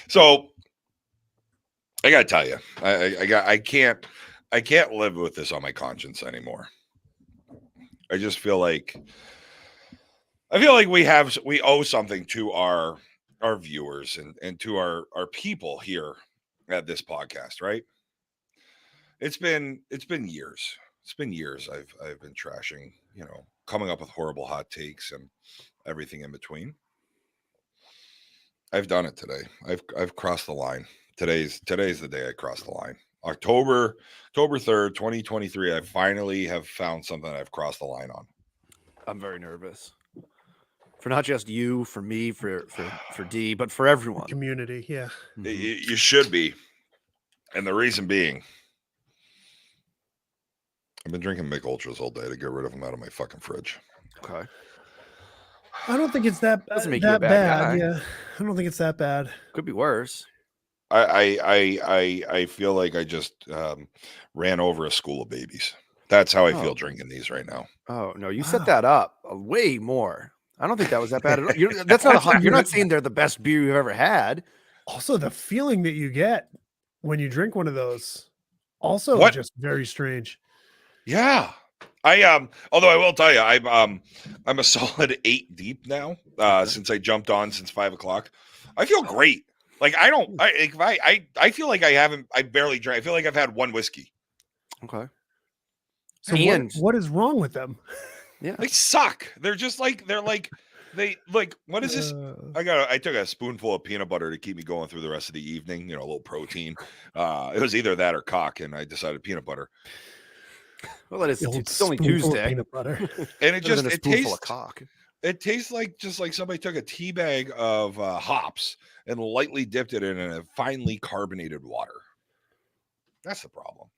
So I gotta tell you, I can't live with this on my conscience anymore. I just feel like we owe something to our viewers and to our people here at this podcast, right? It's been years. It's been years I've been trashing, coming up with horrible hot takes and everything in between. I've done it today. I've crossed the line. Today's the day I crossed the line. October 3rd, 2023. I finally have found something I've crossed the line on. I'm very nervous. For not just you, for me, for D, but for everyone. Community, yeah. Mm-hmm. You should be. And the reason being, I've been drinking Mick Ultras all day to get rid of them out of my fucking fridge. Okay. I don't think it's that bad. Yeah, I don't think it's that bad. Could be worse. I feel like I just ran over a school of babies. That's how I feel drinking these right now. Oh no, you set that up way more. I don't think that was that bad at all. That's not you're not saying they're the best beer you've ever had. Also, the feeling that you get when you drink one of those, also just very strange. Yeah. Although I will tell you, I'm a solid 8 deep now, since I jumped on since 5 o'clock. I feel great. Like I feel like I barely drank. I feel like I've had one whiskey. Okay. So what is wrong with them? Yeah. They suck. They're just like, what is this? I took a spoonful of peanut butter to keep me going through the rest of the evening, a little protein. It was either that or cock, and I decided peanut butter. Well, it's only Tuesday. Peanut butter. And it tastes of cock. It tastes just like somebody took a tea bag of hops and lightly dipped it in a finely carbonated water. That's the problem.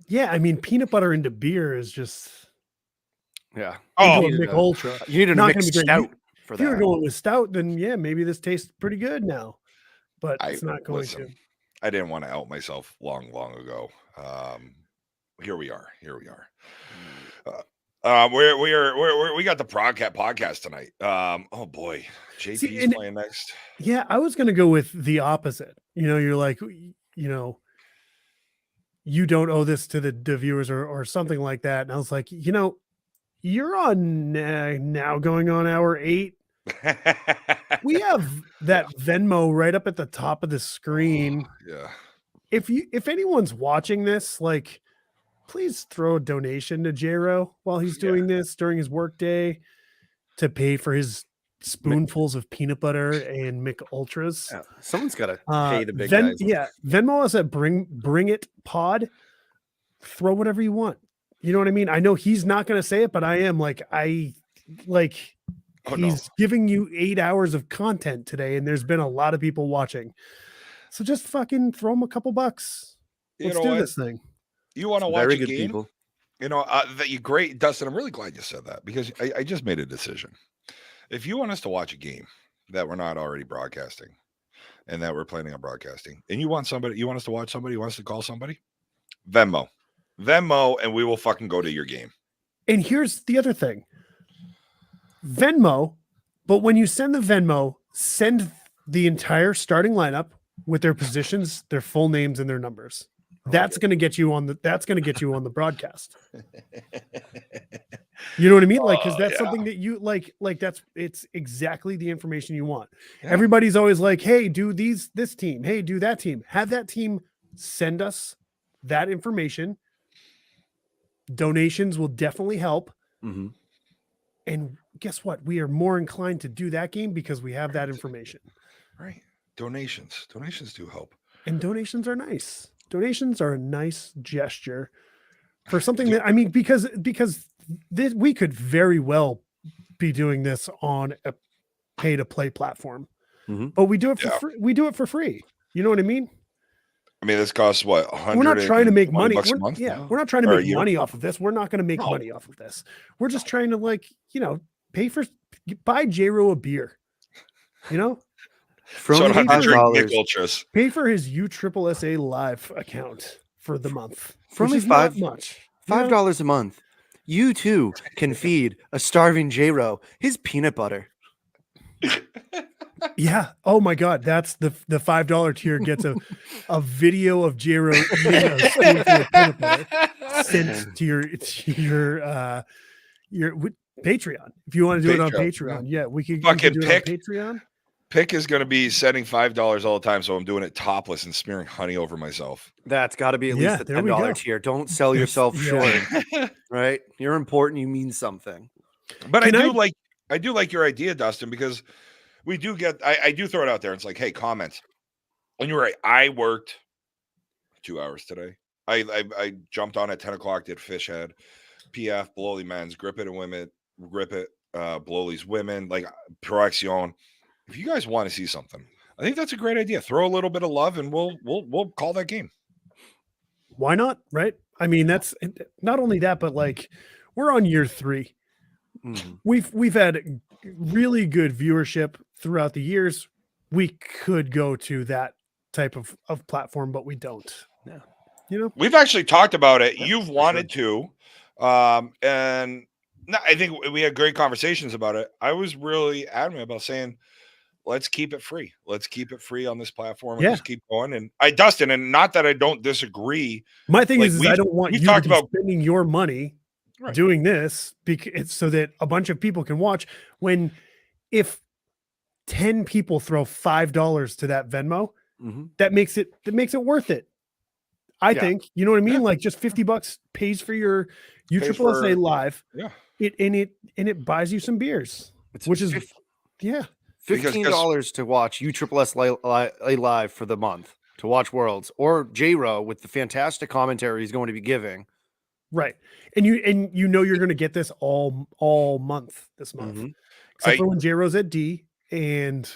Yeah, I mean, peanut butter into beer is just. Yeah. Oh, Mick Ultra. You need a mixed stout for that. If you were going with stout, then yeah, maybe this tastes pretty good now. But it's not going to. I didn't want to out myself long ago. Here we are. We got the podcast tonight. Oh boy, JP's playing next. Yeah, I was going to go with the opposite. You're like, you don't owe this to the viewers or something like that. And I was like, you're on now going on hour 8. We have that Venmo right up at the top of the screen. Yeah. If anyone's watching this, like, please throw a donation to J-Ro while he's doing this during his work day to pay for his spoonfuls of peanut butter and Mick Ultras. Yeah. Someone's got to pay the big guys. Yeah, Venmo us at Bring It Pod. Throw whatever you want. You know what I mean? I know he's not going to say it, but I am he's giving you 8 hours of content today, and there's been a lot of people watching. So just fucking throw him a couple bucks. Let's do this thing. You want to watch a game? People. That you great, Dustin. I'm really glad you said that because I just made a decision. If you want us to watch a game that we're not already broadcasting and that we're planning on broadcasting, and you want us to watch somebody, you want us to call somebody, Venmo, and we will fucking go to your game. And here's the other thing. Venmo, but when you send the Venmo, send the entire starting lineup with their positions, their full names, and their numbers. That's going to get you on the broadcast. You know what I mean? Like, because that's something that you like it's exactly the information you want. Yeah. Everybody's always like, hey, do this team. Hey, do that team. Have that team send us that information. Donations will definitely help. Mm-hmm. And guess what? We are more inclined to do that game because we have that information. Right. Donations do help. And donations are nice. Donations are a nice gesture for something that, I mean, because we could very well be doing this on a pay to play platform, but we do it for free. We do it for free. You know what I mean? I mean, this costs what? We're not trying to make money. A month? We're not trying to make money off of this. We're not going to make money off of this. We're just trying to buy J-Ro a beer, So I don't have to drink Mick Ultras. Pay for his USSSA Live account for the month. For only $5 a month, you too can feed a starving J-Ro his peanut butter. Yeah. Oh my God. That's the $5 tier gets a video of Jero eating a spoonful of peanut butter sent to your Patreon. If you want to do it on Patreon, yeah, we could Fucking do it on Patreon. Pick is going to be sending $5 all the time, so I'm doing it topless and smearing honey over myself. That's got to be at least the $10 tier. Don't sell yourself short, right? You're important. You mean something. But I do like your idea, Dustin, because we do get. I do throw it out there. It's like, hey, comments. And you're right. I worked 2 hours today. I jumped on at 10 o'clock. Did fish head, PF, Blowly men's, grip it and women, grip it, Blowly's women, like Proaction. If you guys want to see something, I think that's a great idea. Throw a little bit of love, and we'll call that game. Why not? Right? I mean, that's not only that, but like we're on year 3. Mm-hmm. We've had really good viewership throughout the years. We could go to that type of platform, but we don't. Yeah. You know, we've actually talked about it. You've wanted to, and I think we had great conversations about it. I was really adamant about saying, let's keep it free. Let's keep it free on this platform and just keep going. And Dustin, and not that I don't disagree. My thing is I don't want you to be spending your money doing this because it's so that a bunch of people can watch. If 10 people throw $5 to that Venmo, that makes it worth it. I think, you know what I mean? Like just $50 pays for your USSSA live. Yeah. It buys you some beers, which is $15 to watch USSSA live for the month, to watch Worlds, or J-Ro with the fantastic commentary he's going to be giving. Right. And you know you're going to get this all month this month. Except for when J-Ro's at D and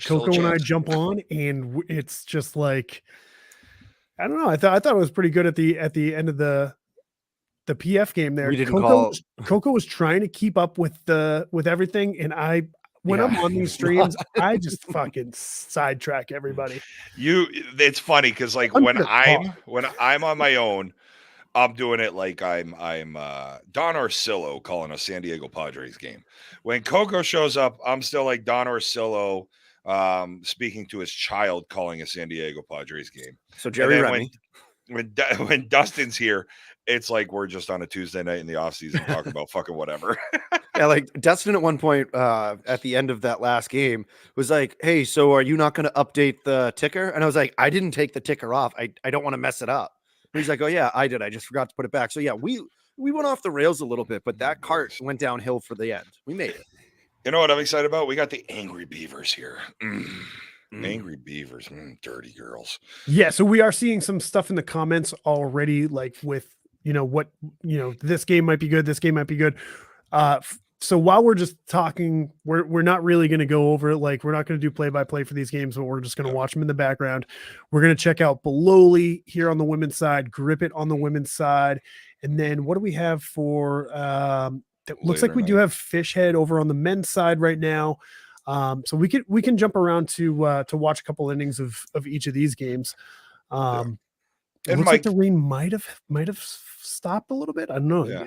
Coco and I jump on, and it's just like, I don't know. I thought it was pretty good at the end of the PF game there. Coco was trying to keep up with everything, and when I'm on these streams, I just fucking sidetrack everybody. It's funny because like when I'm on my own, I'm doing it like I'm Don Orsillo calling a San Diego Padres game. When Coco shows up, I'm still like Don Orsillo speaking to his child calling a San Diego Padres game. So Jerry Remy. When Dustin's here, it's like we're just on a Tuesday night in the off season talking about fucking whatever. Yeah, like Dustin at one point at the end of that last game was like, "Hey, so are you not going to update the ticker?" And I was like, "I didn't take the ticker off. I don't want to mess it up." And he's like, "Oh yeah, I did. I just forgot to put it back." So yeah, we went off the rails a little bit, but that cart went downhill for the end. We made it. You know what I'm excited about? We got the Angry Beavers here. Angry Beavers, dirty girls. Yeah, so we are seeing some stuff in the comments already, like with this game might be good, this game might be good. So while we're just talking, we're not really going to go over it. Like we're not going to do play-by-play for these games, but we're just going to watch them in the background. We're going to check out Blowly here on the women's side, Grip It on the women's side, and then what do we have for? It looks like we do have Fish Head over on the men's side right now. So we can jump around to watch a couple innings of each of these games. And it looks like the rain might have stopped a little bit. I don't know. Yeah.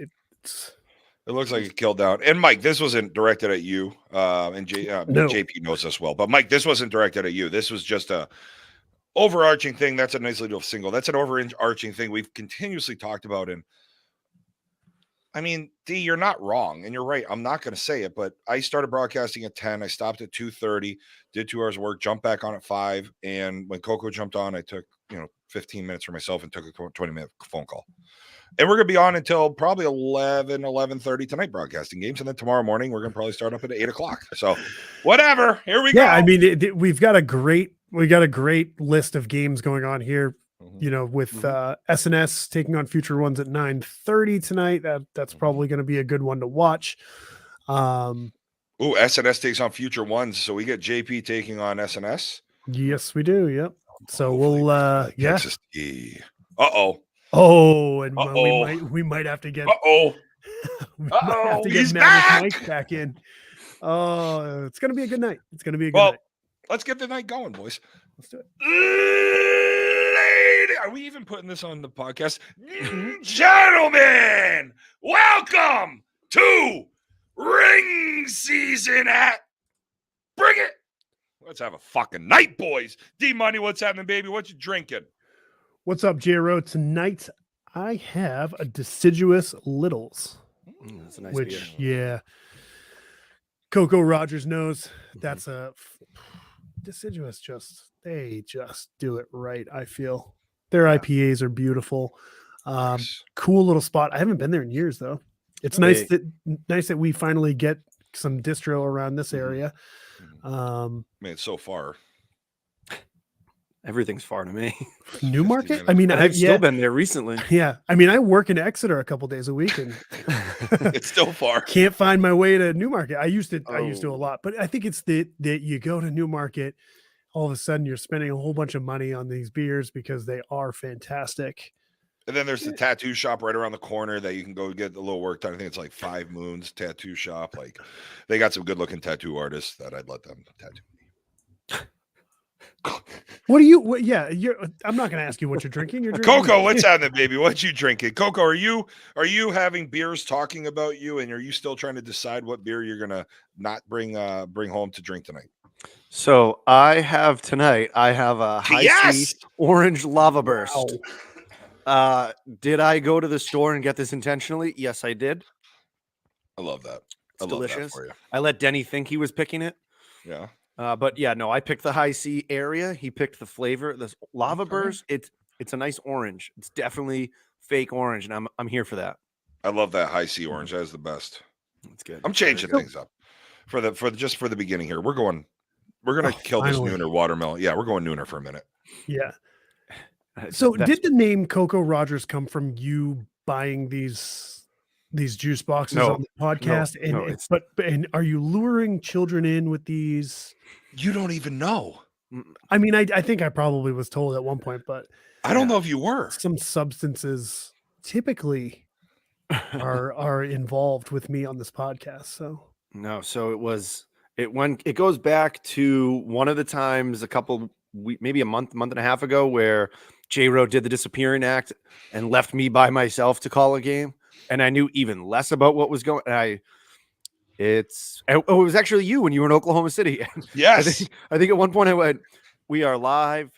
It looks like it killed down. And Mike, this wasn't directed at you. And JP knows this well. But Mike, this wasn't directed at you. This was just a overarching thing. That's a nice little single. That's an overarching thing we've continuously talked about. And I mean, D, you're not wrong, and you're right. I'm not going to say it, but I started broadcasting at 10. I stopped at 2:30, did 2 hours of work, jumped back on at 5. And when Coco jumped on, I took 15 minutes for myself and took a 20-minute phone call. And we're going to be on until probably 11:30 tonight broadcasting games. And then tomorrow morning, we're going to probably start up at 8 o'clock. So whatever, here we go. Yeah, I mean, we've got a great list of games going on here. With SNS taking on Future Ones at 9:30 tonight. That's probably going to be a good one to watch. SNS takes on Future Ones. So we get JP taking on SNS. Yes, we do. Yep. So we'll Texas T. Uh-oh. Oh, and we might have to get Uh-oh. He's Mike back in. Oh, it's gonna be a good night. It's gonna be a good night. Let's get the night going, boys. Let's do it. Are we even putting this on the podcast? Gentlemen, welcome to ring season at Bring It Let's have a fucking night, boys. D-Money, what's happening, baby? What you drinking? What's up, J-Ro? Tonight, I have a Deciduous Littles, That's a nice which, beer. yeah, Coco Rogers knows that's a Deciduous. They just do it right. I feel their IPAs are beautiful. Nice. Cool little spot. I haven't been there in years though. It's nice that we finally get some distro around this area. Man, it's so far. Everything's far to me. Newmarket. I mean, I've still been there recently. Yeah, I mean, I work in Exeter a couple days a week, and it's still far. Can't find my way to Newmarket. I used to a lot, but I think it's that you go to Newmarket, all of a sudden you're spending a whole bunch of money on these beers because they are fantastic. And then there's the tattoo shop right around the corner that you can go get a little work done. I think it's like 5 Moons Tattoo Shop. Like, they got some good looking tattoo artists that I'd let them tattoo me. I'm not going to ask you what you're drinking. You're drinking Coco. What's happening, baby? What you drinking? Coco, are you having beers talking about you, and are you still trying to decide what beer you're gonna not bring home to drink tonight? So I have a high C orange lava burst. Wow. Did I go to the store and get this intentionally? Yes, I did. I love that. It's delicious. For you. I let Denny think he was picking it. Yeah. But yeah, no, I picked the high C area. He picked the flavor. This lava burst. It's a nice orange. It's definitely fake orange, and I'm here for that. I love that high C orange. That is the best. That's good. I'm changing things up for the beginning here. We're gonna kill this Nooner watermelon. Yeah, we're going Nooner for a minute. Yeah. So did the name Coco Rogers come from you buying these juice boxes on the podcast? And are you luring children in with these? You don't even know. I mean, I think I probably was told at one point, but I don't know if you were. Some substances typically are involved with me on this podcast. So no, so it goes back to one of the times maybe a month and a half ago where J-Ro did the disappearing act and left me by myself to call a game. And I knew even less about what was going on. It was actually you when you were in Oklahoma City. Yes. I think at one point I went, "We are live."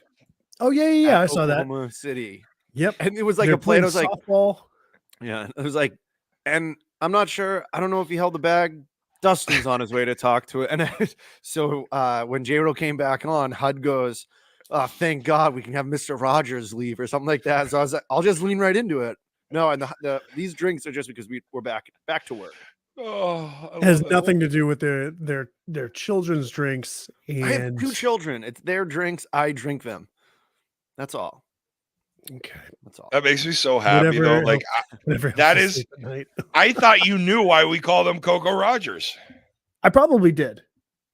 Oh yeah. I saw that. Oklahoma City. Yep. And it was like a play. I was like, softball. Yeah. It was like, and I'm not sure. I don't know if he held the bag. Dustin's on his way to talk to it. And so when J-Ro came back on, HUD goes, "Oh, thank God we can have Mr. Rogers leave," or something like that. So I was like, I'll just lean right into it. No, and these drinks are just because we're back to work. Oh, it has nothing to do with their children's drinks. And I have 2 children. It's their drinks. I drink them. That's all. Okay, that's all. That makes me so happy though. Like I thought you knew why we call them Coco Rogers. I probably did,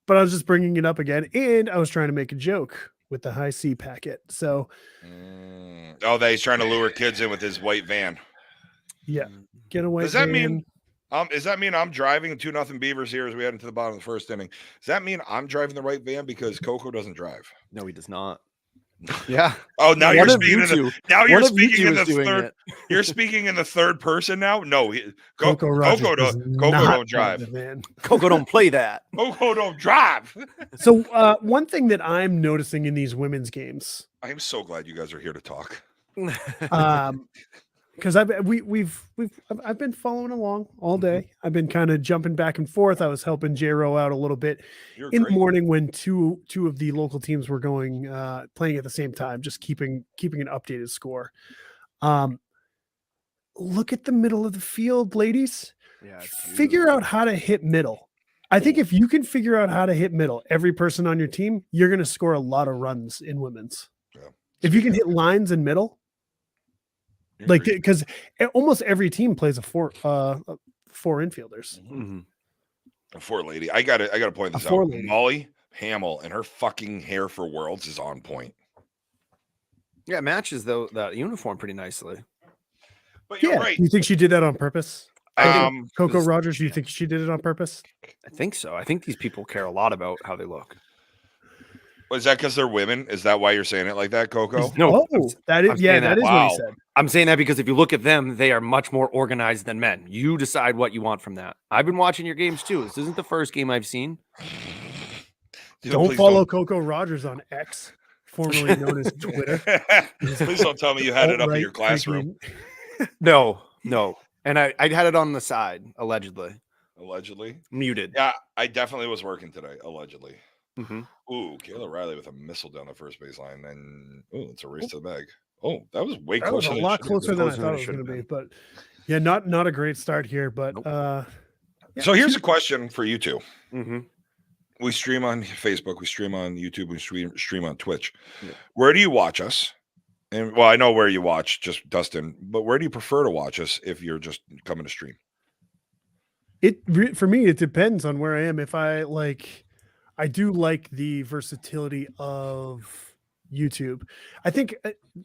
but I was just bringing it up again, and I was trying to make a joke with the high C packet. So, he's trying to lure kids in with his white van. Yeah, get away. Does that mean? Does that mean I'm driving 2-0 Beavers here as we head into the bottom of the first inning? Does that mean I'm driving the right van because Coco doesn't drive? No, he does not. Yeah. Oh, now you're speaking in the third. You're speaking in the third person now. No, Coco don't drive. Man. Coco don't play that. Coco don't drive. So one thing that I'm noticing in these women's games, I am so glad you guys are here to talk. Because I've been following along all day. I've been kind of jumping back and forth. I was helping J-Ro out a little bit in the morning when two of the local teams were going playing at the same time, just keeping an updated score. Look at the middle of the field, ladies. Yeah, figure out how to hit middle. I think if you can figure out how to hit middle, every person on your team, you're going to score a lot of runs in women's. Yeah. If you can hit lines in middle. Like, because almost every team plays a four infielders. Mm-hmm. A 4 lady. I gotta point this out. Molly Hamill and her fucking hair for Worlds is on point. Yeah, it matches that uniform pretty nicely. But you're right. You think she did that on purpose? Coco Rogers, do you think she did it on purpose? I think so. I think these people care a lot about how they look. Is that because they're women? Is that why you're saying it like that, Coco? No, that is what he said. I'm saying that because if you look at them, they are much more organized than men. You decide what you want from that. I've been watching your games too. This isn't the first game I've seen. Don't follow Coco Rogers on X, formerly known as Twitter. Please don't tell me you had it up in Alt-right your classroom. No. And I had it on the side, allegedly. Muted. Yeah, I definitely was working today, allegedly. Mm-hmm. Ooh, Kayla Riley with a missile down the first baseline. And it's a race to the bag. Oh, that was way closer. That was a lot closer than I thought it was going to be. But yeah, not a great start here. But yeah. So here's a question for you two. Mm-hmm. We stream on Facebook, we stream on YouTube, we stream on Twitch. Yeah. Where do you watch us? And well, I know where you watch, just Dustin, but where do you prefer to watch us if you're just coming to stream? For me, it depends on where I am. If I do like the versatility of YouTube. I think,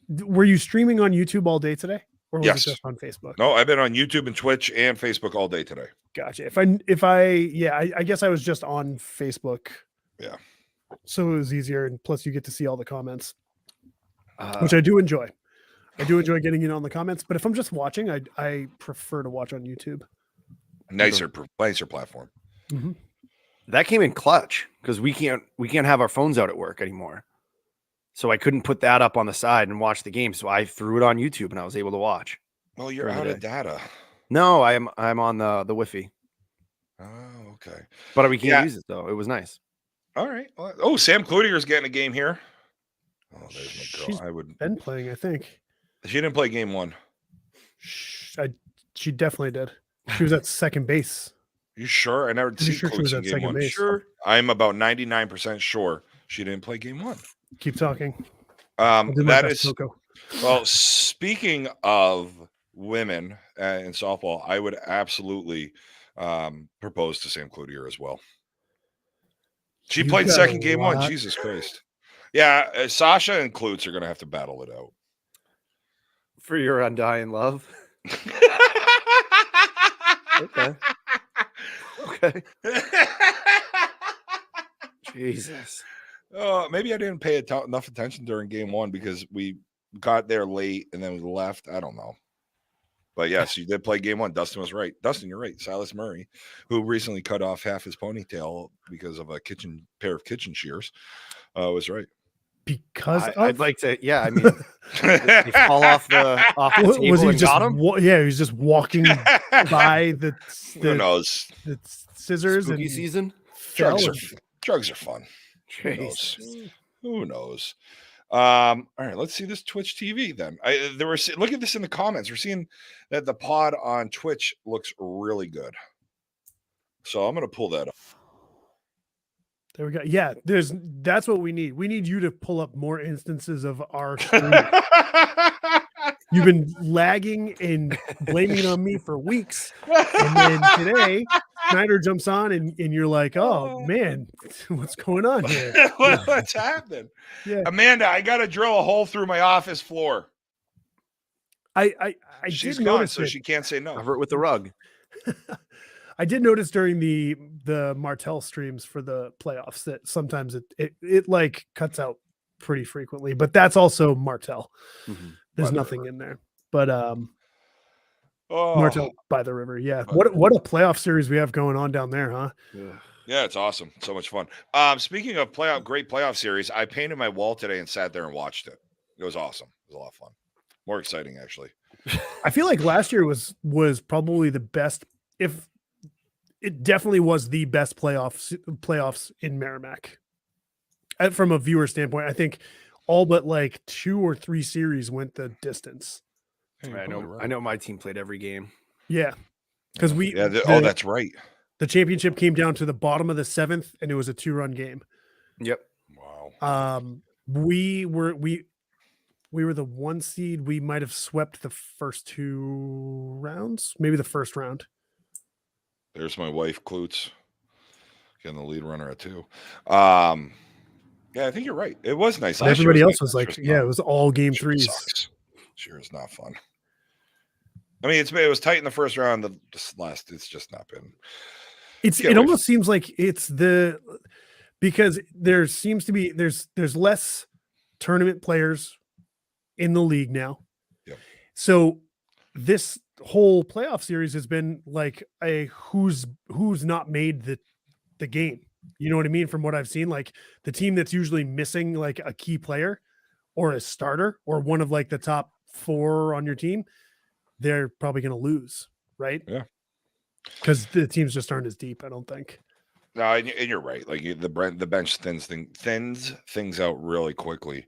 were you streaming on YouTube all day today? Or was it just on Facebook? No, I've been on YouTube and Twitch and Facebook all day today. Gotcha. I guess I was just on Facebook. Yeah. So it was easier. And plus you get to see all the comments, which I do enjoy. I do enjoy getting in on the comments, but if I'm just watching, I prefer to watch on YouTube. Nicer platform. Mm-hmm. That came in clutch because we can't have our phones out at work anymore. So I couldn't put that up on the side and watch the game. So I threw it on YouTube and I was able to watch. Well, you're out of data. No, I'm on the Wi-Fi. Oh, okay. But we can't use it though. It was nice. All right. Oh, Sam Cloutier's getting a game here. Oh, there's my girl. She's been playing, I think. She didn't play game one. She definitely did. She was at second base. You sure? I never seen sure she was at game second one. base. Sure. I'm about 99% sure she didn't play game one. Keep talking. That is well. Speaking of women in softball, I would absolutely propose to Sam Cloutier as well. She played second game one. Jesus Christ. Yeah, Sasha and Klutz are going to have to battle it out for your undying love. Okay. Jesus. Maybe I didn't pay enough attention during game one because we got there late and then we left. I don't know. But yes, you did play game one. Dustin was right. Dustin, you're right. Silas Murray, who recently cut off half his ponytail because of a pair of kitchen shears, was right. Because I'd like to, yeah. I mean, they fall off the table was he and just got him? Yeah, he was just walking by the who knows the scissors Spooky and season. Drugs are fun. Who knows? All right, let's see this Twitch TV then. Look at this in the comments. We're seeing that the pod on Twitch looks really good. So I'm gonna pull that up. There we go. Yeah, that's what we need. We need you to pull up more instances of our stream. You've been lagging and blaming it on me for weeks. And then today, Snyder jumps on and you're like, oh man, what's going on here? What's happening? Yeah. Amanda, I gotta drill a hole through my office floor. She's did gone, notice so she can't say no. Cover it with the rug. I did notice during the Martell streams for the playoffs that sometimes it like cuts out pretty frequently, but that's also Martell. Mm-hmm. There's nothing in there, but Martell by the river. Yeah. What a playoff series we have going on down there, huh? Yeah, it's awesome. So much fun. Speaking of great playoff series, I painted my wall today and sat there and watched it. It was awesome. It was a lot of fun. More exciting, actually. I feel like last year was probably the best. If it definitely was the best playoffs in Merrimack. From a viewer standpoint, I think all but like 2 or 3 series went the distance. I know my team played every game. Yeah. Because that's right. The championship came down to the bottom of the 7th and it was a 2-run game. Yep. Wow. We were the 1 seed. We might have swept the first 2 rounds, maybe the first round. There's my wife, Klutz, getting the lead runner at 2. Yeah, I think you're right. It was nice. Everybody else was like, it was all game 3s. Sure, it's not fun. I mean, it was tight in the first round. It's just not been. It almost seems like it's because there seems to be there's less tournament players in the league now. Yep. So this whole playoff series has been like a who's not made the game. You know what I mean? From what I've seen, like the team that's usually missing like a key player or a starter or one of like the top 4 on your team, they're probably going to lose, right? Yeah. Because the teams just aren't as deep, I don't think. No, and you're right. Like the bench thins things out really quickly,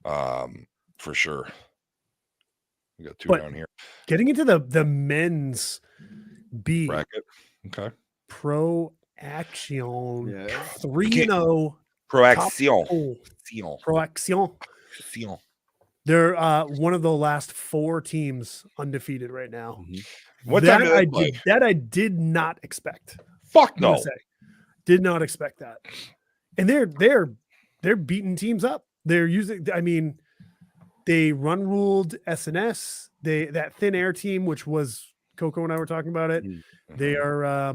for sure. We got 2 But down here. getting into the men's B Bracket. Okay. Pro Action Yeah. 3-0 Pro top Action. four. Action. Pro Action. Action. They're one of the last 4 teams undefeated right now. What time do they I play? I did not expect. Fuck I'm gonna no. say. Did not expect that. And they're beating teams up. They're using, I mean, they run ruled SNS. That thin air team, which was Coco and I were talking about it. They are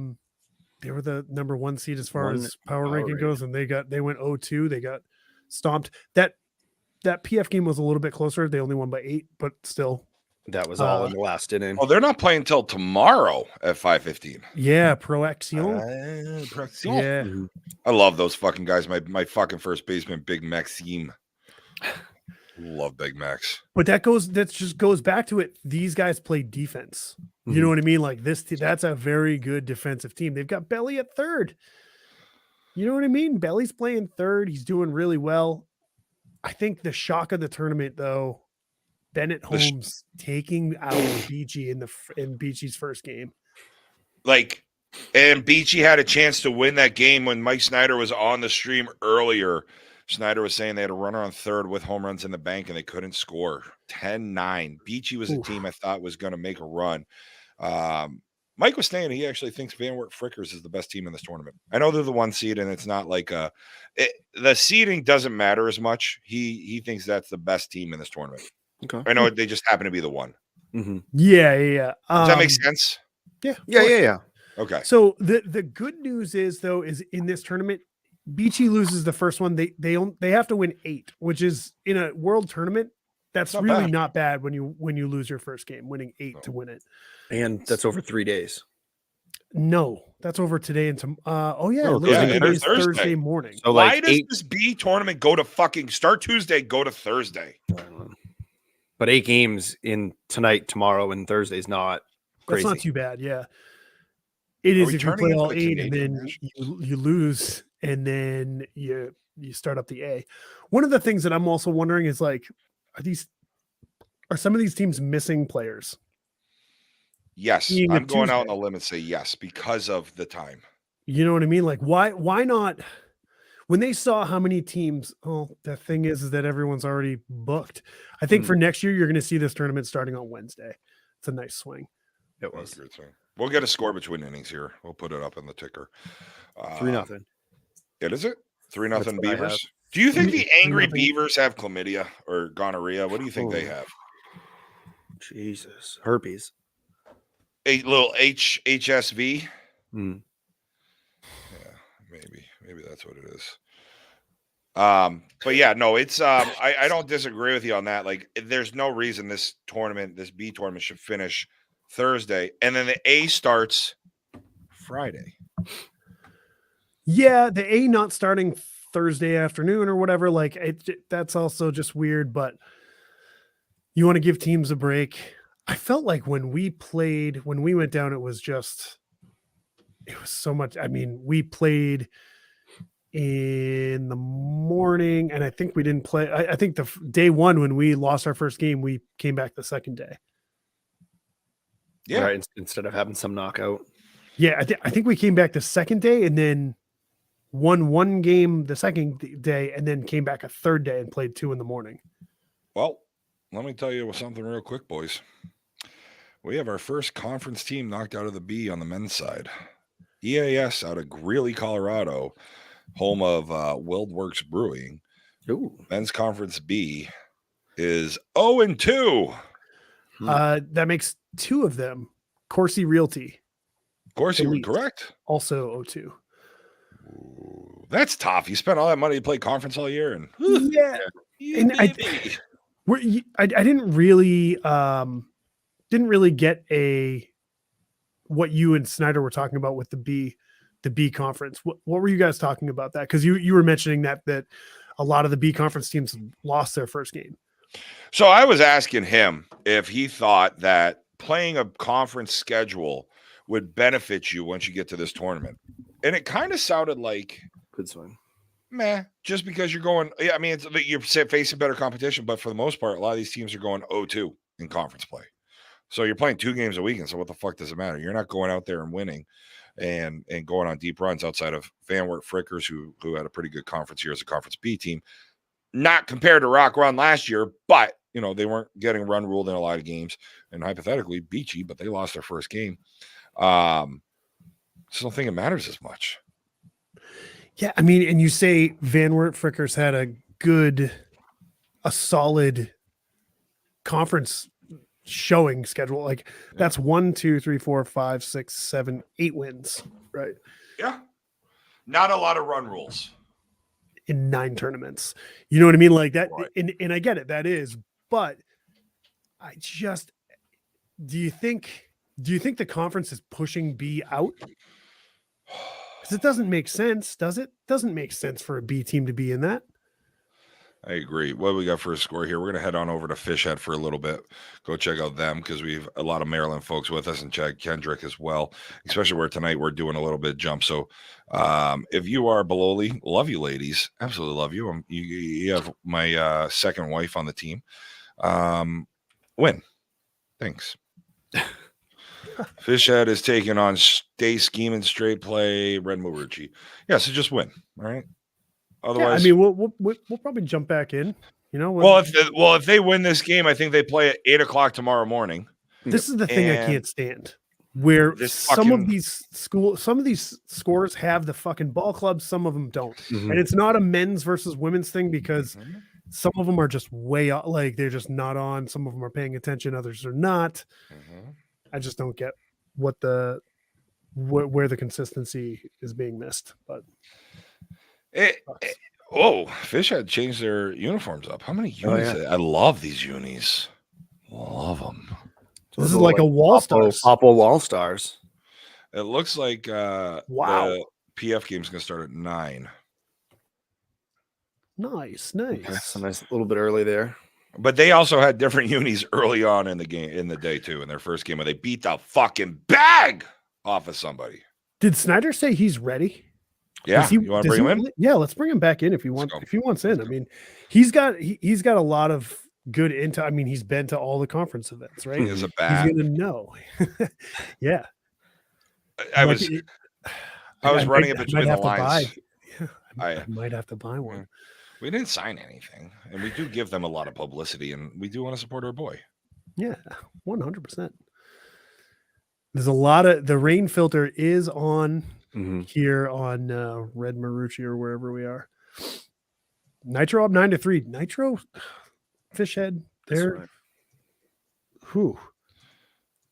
they were the number 1 seed as far as power ranking goes, and they went 0-2. They got stomped. That PF game was a little bit closer. They only won by 8, but still. That was all in the last inning. Oh, they're not playing till tomorrow at 5:15. Yeah, Pro Action. Pro Action. Yeah. I love those fucking guys. My fucking first baseman, Big Maxime. Love Big Max. But that just goes back to it. These guys play defense. You know what I mean? Like that's a very good defensive team. They've got Belly at third. You know what I mean? Belly's playing third. He's doing really well. I think the shock of the tournament, though, Bennett Holmes taking out Beachy in Beachy's first game. Like, and Beachy had a chance to win that game when Mike Snyder was on the stream earlier. Snyder was saying they had a runner on third with home runs in the bank and they couldn't score. 10-9. Beachy was a team I thought was going to make a run. Mike was saying he actually thinks Van Wert Frickers is the best team in this tournament. I know they're the 1 seed, and it's not like the seeding doesn't matter as much. He thinks that's the best team in this tournament. Okay. I know they just happen to be the 1. Yeah. Does that make sense? Yeah. Okay. So the good news is though is in this tournament, Beachy loses the first one. They have to win 8, which is in a world tournament. That's Not really bad. not bad when you lose your first game, winning 8 to win it. And that's over 3 days. No, that's over today and tomorrow. Oh yeah, No, it looks like it it is is Thursday. Thursday morning. So Why like does this B tournament go to fucking start Tuesday, go to Thursday? But 8 games in tonight, tomorrow, and Thursday is not crazy. That's not too bad. Yeah, it Are is we if you turning play into all the 8 and Canadian then National? you lose and then you start up the A. One of the things that I'm also wondering is like, are some of these teams missing players? Yes, Being a I'm going out on Tuesday. a limb and say yes because of the time. You know what I mean? Like, why not? When they saw how many teams, the thing is that everyone's already booked. I think for next year, you're going to see this tournament starting on Wednesday. It's a nice swing. It was We'll get a score between innings here. We'll put it up in the ticker. 3-0. Is it 3-0 what I have. Beavers? Do you think the angry 3-0. Beavers have chlamydia or gonorrhea? What do you think they have? Jesus, herpes. A little HSV? Mm. Yeah, maybe that's what it is. But yeah, no, it's I don't disagree with you on that. Like, there's no reason this B tournament should finish Thursday, and then the A starts Friday. Yeah, the A not starting Thursday afternoon or whatever. Like, that's also just weird. But you want to give teams a break. I felt like when we went down, it was so much. I mean, we played in the morning, and I think we didn't play. I think the day one when we lost our first game, we came back the second day. Yeah, Right, instead of having some knockout. Yeah, I think we came back the second day and then won one game the second day, and then came back a third day and played 2 in the morning. Well, let me tell you something real quick, boys. We have our first conference team knocked out of the B on the men's side. EAS out of Greeley, Colorado, home of WildWorks Brewing. Ooh. Men's Conference B is 0-2. That makes 2 of them. Corsi Realty, Of course, you were Elite. correct. also 0-2. Ooh, that's tough. You spent all that money to play conference all year, and Yeah, and I didn't really get what you and Snyder were talking about with the B the B conference. What were you guys talking about that? Because you were mentioning that a lot of the B conference teams lost their first game. So I was asking him if he thought that playing a conference schedule would benefit you once you get to this tournament. And it kind of sounded like good swing. Meh, just because you're going, yeah, I mean, you're facing better competition, but for the most part, a lot of these teams are going 0-2 in conference play. So you're playing 2 games a weekend. So what the fuck does it matter? You're not going out there and winning and going on deep runs outside of Van Wert Frickers, who had a pretty good conference year as a conference B team. Not compared to Rock Run last year, but they weren't getting run ruled in a lot of games, and hypothetically Beachy, but they lost their first game. I don't think it matters as much. Yeah, I mean, and you say Van Wert Frickers had a solid conference showing schedule. Like that's 1, 2, 3, 4, 5, 6, 7, 8 wins, right? Yeah. Not a lot of run rules. In 9 tournaments. You know what I mean? Like that, right. and I get it, that is, but do you think the conference is pushing B out? Because it doesn't make sense, does it? Doesn't make sense for a B team to be in that. I agree. What do we got for a score here? We're going to head on over to Fishhead for a little bit. Go check out them because we have a lot of Maryland folks with us and Chad Kendrick as well, especially where tonight we're doing a little bit of jump. So if you are Beloli, love you ladies. Absolutely love you. You have my second wife on the team. Win. Thanks. Fishhead is taking on Stay Scheming Straight Play Red Marucci. Yeah, so just win. All right. Otherwise, yeah, I mean, we'll probably jump back in. If they win this game, I think they play at 8:00 tomorrow morning. This is the thing I can't stand. Where some of these scores have the fucking ball clubs, some of them don't, and it's not a men's versus women's thing because some of them are just way out, like they're just not on. Some of them are paying attention, others are not. I just don't get where the consistency is being missed, but. Fishhead changed their uniforms up. How many unis? Oh, yeah. I love these unis. Love them. This is like a Wall Stars. Oppo Wall Stars. It looks like the PF game's going to start at 9. Nice. That's a nice little bit early there. But they also had different unis early on in the game, in the day too, in their first game where they beat the fucking bag off of somebody. Did Snyder say he's ready? Yeah, you want to bring him in? Yeah, let's bring him back in if he wants. If he wants in, I mean, he's got a lot of good intel. I mean, he's been to all the conference events, right? He's gonna know. Yeah, I was running it between the lines. I might have to buy one. We didn't sign anything, and we do give them a lot of publicity, and we do want to support our boy. Yeah, 100%. There's a lot of the rain filter is on. Here on Red Marucci or wherever we are. Nitro up 9-3. Nitro, Fishhead, there. Whew.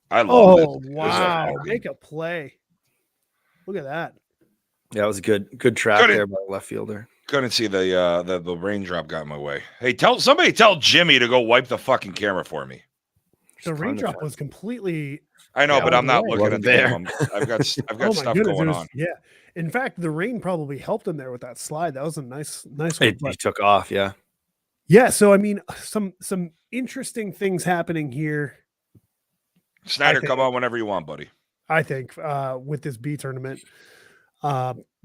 I love it. Oh, wow. Make a play. Look at that. Yeah, it was a good track there by the left fielder. Couldn't see the raindrop got in my way. Hey, somebody tell Jimmy to go wipe the fucking camera for me. The raindrop was completely. I know, but I'm not looking at the game. I've got stuff going on. Yeah. In fact, the rain probably helped him there with that slide. That was a nice one. He took off, yeah. Yeah, so I mean, some interesting things happening here. Snyder, come on whenever you want, buddy. I think with this B tournament,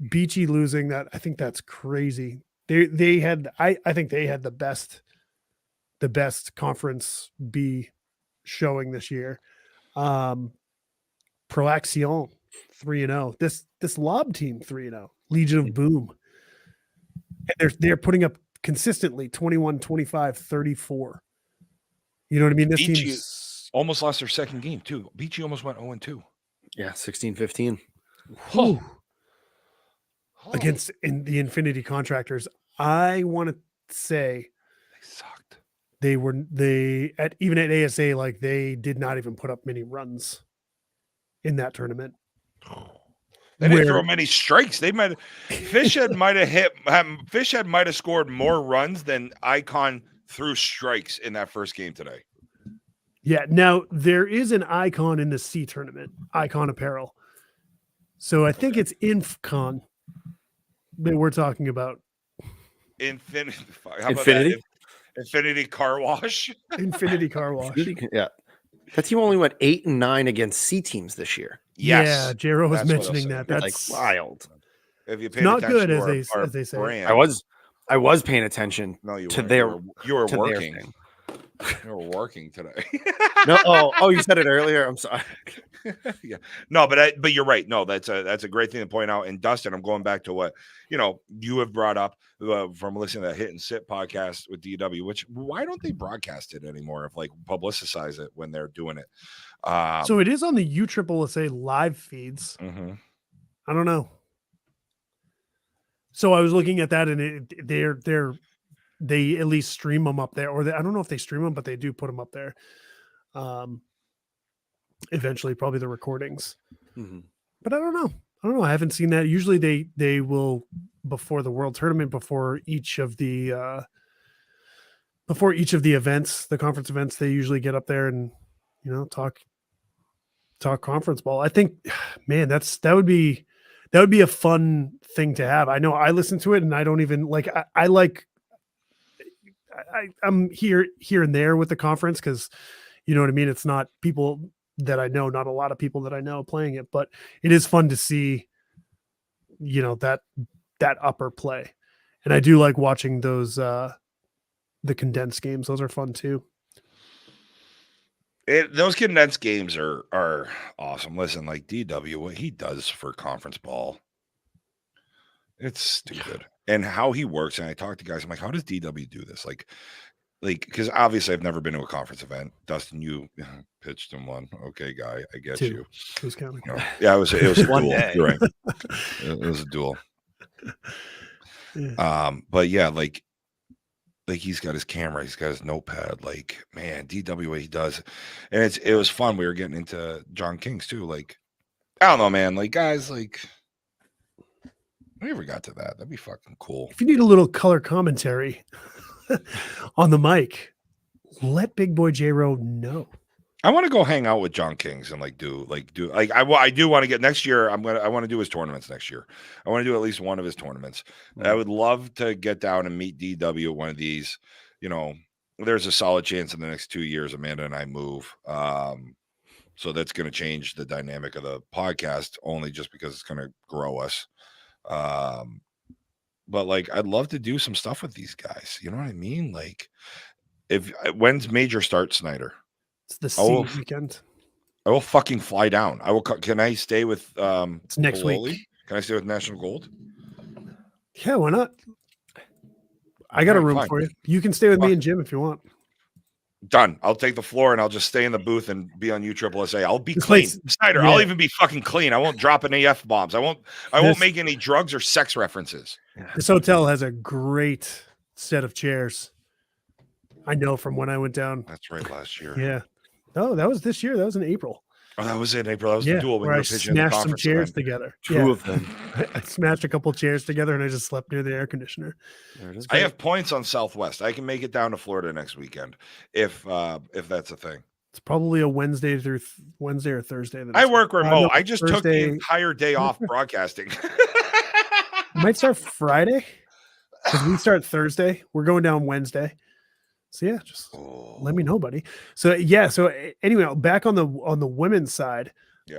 Beachy losing that, I think that's crazy. They had, I think they had the best conference B showing this year. Proaction 3-0. This lob team 3-0. Legion of Boom. And they're putting up consistently 21, 25, 34. You know what I mean? This team almost lost their second game too. Beachy almost went 0-2. Yeah, 16-15. Against the Infinity Contractors. I want to say they sucked. Even at ASA, like they did not even put up many runs in that tournament. They didn't throw many strikes. Fishhead might have scored more runs than Icon threw strikes in that first game today. Yeah. Now there is an Icon in the C tournament, Icon Apparel. So I think it's InfCon that we're talking about. Infinity. How about Infinity? that? Infinity Car Wash. Infinity Car Wash. Yeah. That team only went 8-9 against C teams this year. Yes, Yeah, J-Ro was that's what I'll mentioning say. that. That's That's like wild. If you paid not attention good, to as they say. brand, I was paying attention no, you to weren't. their you were to their working. thing. You were working today. No, you said it earlier. I'm sorry. Yeah, no, but you're right. No, that's a great thing to point out. And Dustin, I'm going back to what you have brought up from listening to that Hit and Sit podcast with DW. Which why don't they broadcast it anymore? If like publicize it when they're doing it. So it is on the USSSA live feeds. Mm-hmm. I don't know. So I was looking at that, and they at least stream them up there, or I don't know if they stream them, but they do put them up there. Eventually, probably the recordings. Mm-hmm. But I don't know. I haven't seen that. Usually, they will before the World Tournament, before each of the events, the conference events, they usually get up there and talk conference ball. I think, man, that would be a fun thing to have. I know I listen to it and I don't even like. I'm here and there with the conference because you know what I mean. It's not people that I know, not a lot of people that I know playing it, but it is fun to see, that upper play. And I do like watching those, the condensed games. Those are fun too. Those condensed games are awesome. Listen, like DW, what he does for conference ball, it's stupid. And how he works, and I talk to guys, I'm like, how does DW do this? Like, because obviously I've never been to a conference event. Dustin, you pitched in one. Okay, guy, I get 2. you. Who's counting? Yeah, it was a One duel. day. You're right. It was a duel. Yeah. But yeah, like he's got his camera, he's got his notepad. Like, man, DW what he does, and it was fun. We were getting into John King's too. Like, I don't know, man. Like, guys, like. We ever got to that? That'd be fucking cool. If you need a little color commentary on the mic, let Big Boy J-Ro know. I want to go hang out with John Kings and I do want to get next year. I want to do his tournaments next year. I want to do at least one of his tournaments. Mm-hmm. I would love to get down and meet DW at one of these. There's a solid chance in the next 2 years Amanda and I move. So that's going to change the dynamic of the podcast only just because it's going to grow us. But like I'd love to do some stuff with these guys. You know what I mean? Like when's major start, Snyder? It's the C weekend. I will fucking fly down. I will. Can I stay with it's next Pololi? week. Can I stay with National Gold? Yeah, why not? I got a room for you. You can stay with me and Jim if you want. Done. I'll take the floor and I'll just stay in the booth and be on USSSA. I'll be clean. Snyder, yeah. I'll even be fucking clean. I won't drop any F-bombs. I won't make any drugs or sex references. This hotel has a great set of chairs. I know from when I went down. That's right, last year. Yeah. No, that was this year. That was in April. Oh, that was in April. That was the duel when where you were I pitching the smashed some chairs together. Two of them. I smashed a couple chairs together and I just slept near the air conditioner. I have points on Southwest. I can make it down to Florida next weekend if that's a thing. It's probably a Wednesday or Thursday. I work remote. I just took the entire day off broadcasting. Might start Friday because we start Thursday. We're going down Wednesday. So yeah, just let me know, buddy. So yeah, so anyway, back on the women's side,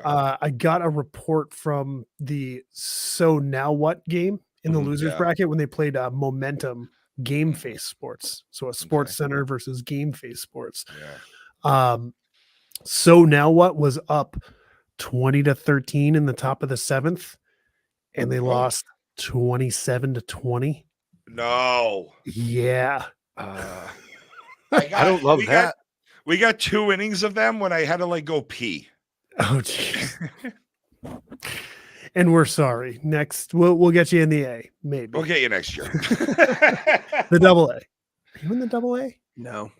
I got a report from the So Now What game in the losers bracket when they played Momentum Game Face Sports. So a Sports Center versus Game Face Sports. Yeah. So Now What was up 20-13 in the top of the 7th, and they lost 27-20. No. Yeah. I don't love that. We got 2 innings of them when I had to go pee. Oh, geez. And we're sorry. Next, we'll get you in the A. Maybe we'll get you next year. The double A. Are you in the double A? No.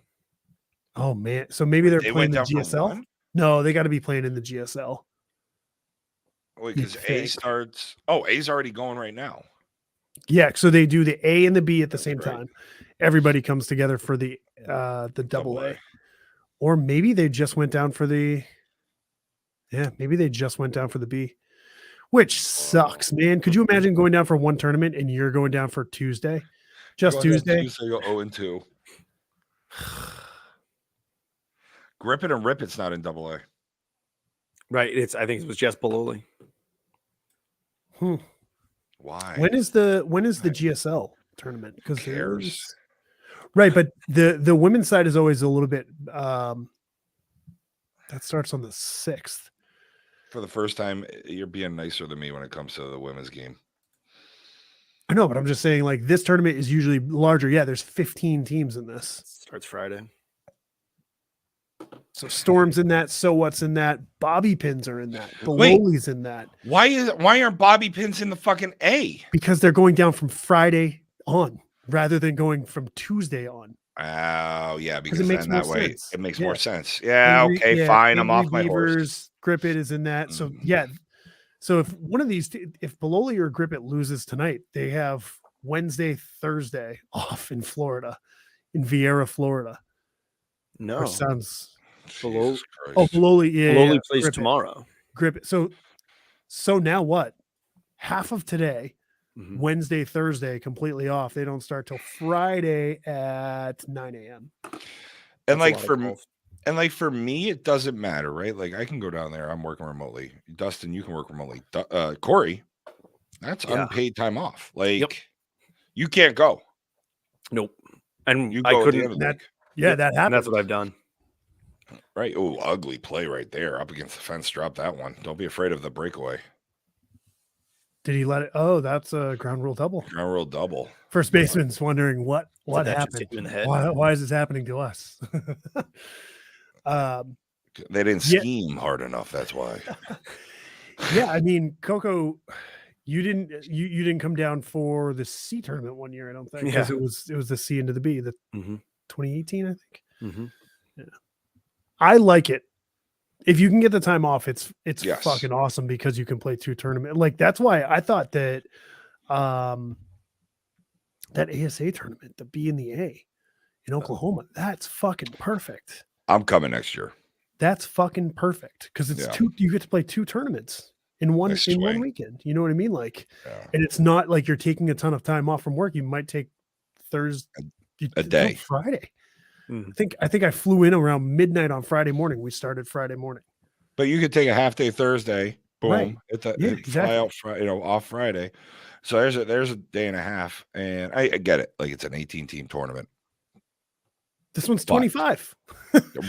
Oh man. So maybe they're playing the GSL. No, they got to be playing in the GSL. Wait, because A starts. Oh, A's already going right now. Yeah, so they do the A and the B at the same time. Everybody comes together for the double A. Or maybe they just went down for the maybe they just went down for the B. which sucks, man. Could you imagine going down for one tournament and you're going down for Tuesday? Just Tuesday? Tuesday, go 0-2. Grip it and rip it's not in AA. Right. I think it was just Bololi. Why? When is the GSL tournament? Because cares? Right, but the women's side is always a little bit that starts on the 6th. For the first time, you're being nicer than me when it comes to the women's game. I know, but I'm just saying, like, this tournament is usually larger. Yeah, there's 15 teams in this. Starts Friday. So Storm's in that. So what's in that? Bobby pins are in that. Bololi's in that. Why aren't bobby pins in the fucking A? Because they're going down from Friday on rather than going from Tuesday on. Oh yeah, because it makes then that more way sense. it makes Yeah. more sense. Yeah, okay, fine. I'm off my horse. Grip It is in that. So yeah. So if one of these, if Bololi or Grip It loses tonight, they have Wednesday, Thursday off in Florida, in Viera, Florida. No. Which sounds. Bololi. Oh, Bololi. Yeah. Bololi plays tomorrow. Grip It. So now what? Half of today, Wednesday, Thursday, completely off. They don't start till Friday at 9 a.m. And for me, it doesn't matter, right? Like I can go down there. I'm working remotely. Dustin, you can work remotely. Corey, that's unpaid time off. Like you can't go. Nope. And you I go couldn't. That happened. And that's what I've done. Right. Oh, ugly play right there. Up against the fence. Drop that one. Don't be afraid of the breakaway. Did he let it? Oh, that's a ground rule double. Ground rule double. First baseman's wondering what happened. In the head. Why is this happening to us? They didn't scheme hard enough. That's why. Yeah, I mean, Coco, you didn't come down for the C tournament one year, I don't think. Because it was the C into the B, the 2018, I think. Mm-hmm. Yeah. I like it. If you can get the time off, it's Yes. fucking awesome because you can play 2 tournaments. Like that's why I thought that that ASA tournament, the B and the A in Oklahoma, that's fucking perfect. I'm coming next year. That's fucking perfect because it's you get to play 2 tournaments in one weekend. You know what I mean? Like, and it's not like you're taking a ton of time off from work. You might take Thursday, a day, Friday. I think I flew in around midnight on Friday morning. We started Friday morning. But you could take a half day Thursday, boom, right. Exactly. Fly out Friday, off Friday. So there's a day and a half, and I get it. Like it's an 18-team tournament. This one's 25.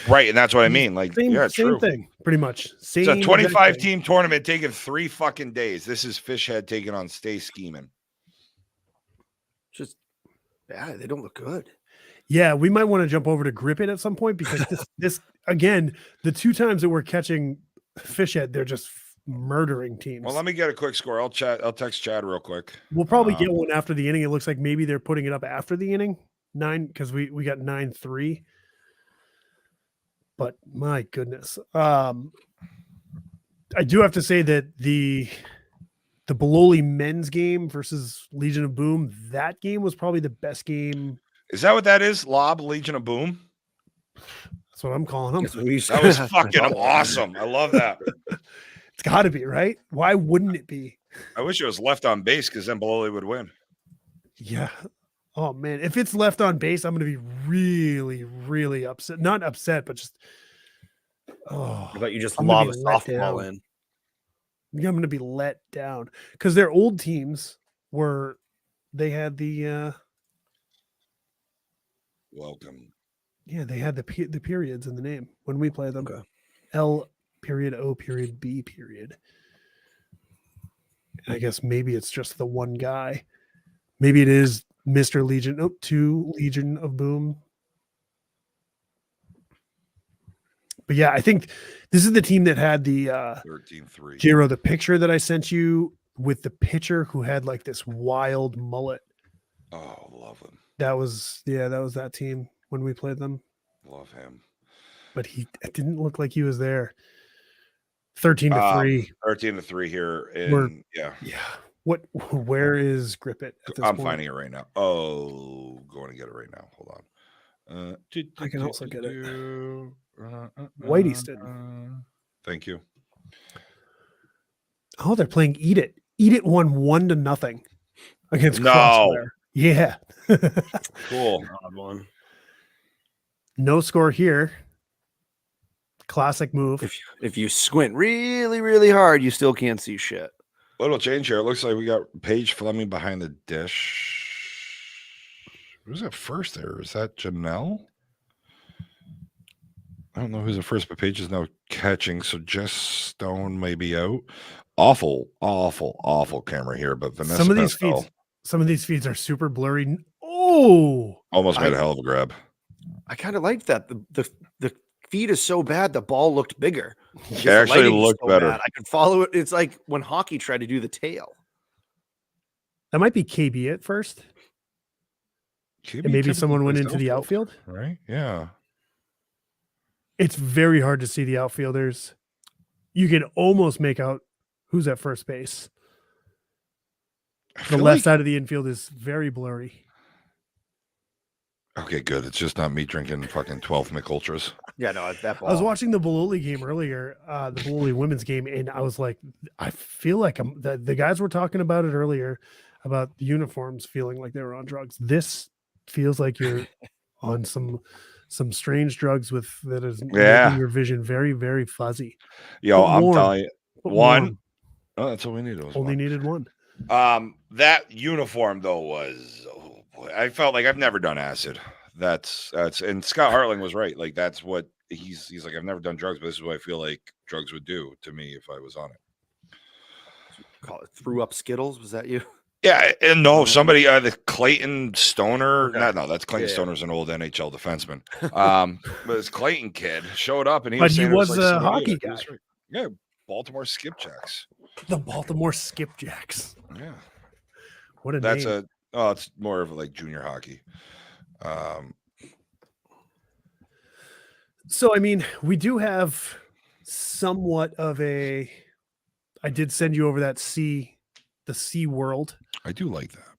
Right, and that's what I mean. Like, same thing, pretty much. It's a 25-team tournament taking 3 fucking days. This is Fishhead taking on Stay Scheming. Just, they don't look good. Yeah, we might want to jump over to Grip It at some point because this again, the 2 times that we're catching Fishhead, they're just murdering teams. Well, let me get a quick score. I'll text Chad real quick. We'll probably get one after the inning. It looks like maybe they're putting it up after the inning. 9 because we got 9-3. But my goodness. I do have to say that the Bololi men's game versus Legion of Boom, that game was probably the best game. Is that what that is? Lob Legion of Boom? That's what I'm calling them. That was fucking awesome. I love that. It's got to be, right? Why wouldn't it be? I wish it was left on base because then Bololi would win. Yeah. Oh, man. If it's left on base, I'm going to be really, really upset. Not upset, but just, How about you just lob a softball in? I'm going to be let down because their old teams they had the, welcome. Yeah, they had the periods in the name when we play them. Okay. L.O.B. I guess maybe it's just the one guy. Maybe it is Mr. Legion. 2 Legion of Boom. But yeah, I think this is the team that had the 13-3. Jiro, the picture that I sent you with the pitcher who had like this wild mullet. Oh, love him. That was that team when we played them. Love him. But it didn't look like he was there. 13-3. 13-3 here. Yeah. Where is Grip It at this I'm point? finding it right now. Oh, going to get it right now. Hold on. I can also get it. White Easton. Thank you. Oh, they're playing Eat It. Eat It won 1-0 against No. Crossfire. Yeah. Cool. Odd one. No score here. Classic move. If you squint really, really hard, you still can't see shit. Little change here. It looks like we got Paige Fleming behind the dish. Who's at first there? Is that Janelle? I don't know who's at first, but Paige is now catching, so Jess Stone may be out. Awful camera here, but Vanessa some of these feeds are super blurry. Oh, almost made a hell of a grab. I kind of liked that. The feed is so bad, the ball looked bigger. It actually looked better. Bad. I could follow it. It's like when hockey tried to do the tail. That might be KB at first. And maybe someone went into the outfield. Right? Yeah. It's very hard to see the outfielders. You can almost make out who's at first base. The left side of the infield is very blurry. Okay, good. It's just not me drinking fucking 12 Mick Ultras. Yeah, no, that ball. I was watching the Bololi game earlier, the Bololi women's game, and I was like, I feel like the guys were talking about it earlier about the uniforms feeling like they were on drugs. This feels like you're on some strange drugs that is making your vision very, very fuzzy. Yo, I'm telling you, one. Oh, that's all we needed. Only needed one. That uniform though was. I felt like I've never done acid. That's and Scott Hartling was right. Like that's what he's like. I've never done drugs, but this is what I feel like drugs would do to me if I was on it. Call it threw up Skittles. Was that you? Yeah, and no, somebody the Clayton Stoner. Okay. No, that's Clayton Stoner's an old NHL defenseman. But this Clayton kid showed up and he was a hockey guy. Right. Yeah, Baltimore Skipjacks. The Baltimore Skipjacks. Yeah. What a name. It's more of like junior hockey. So I mean, we do have somewhat of a. I did send you over the Sea World. I do like that.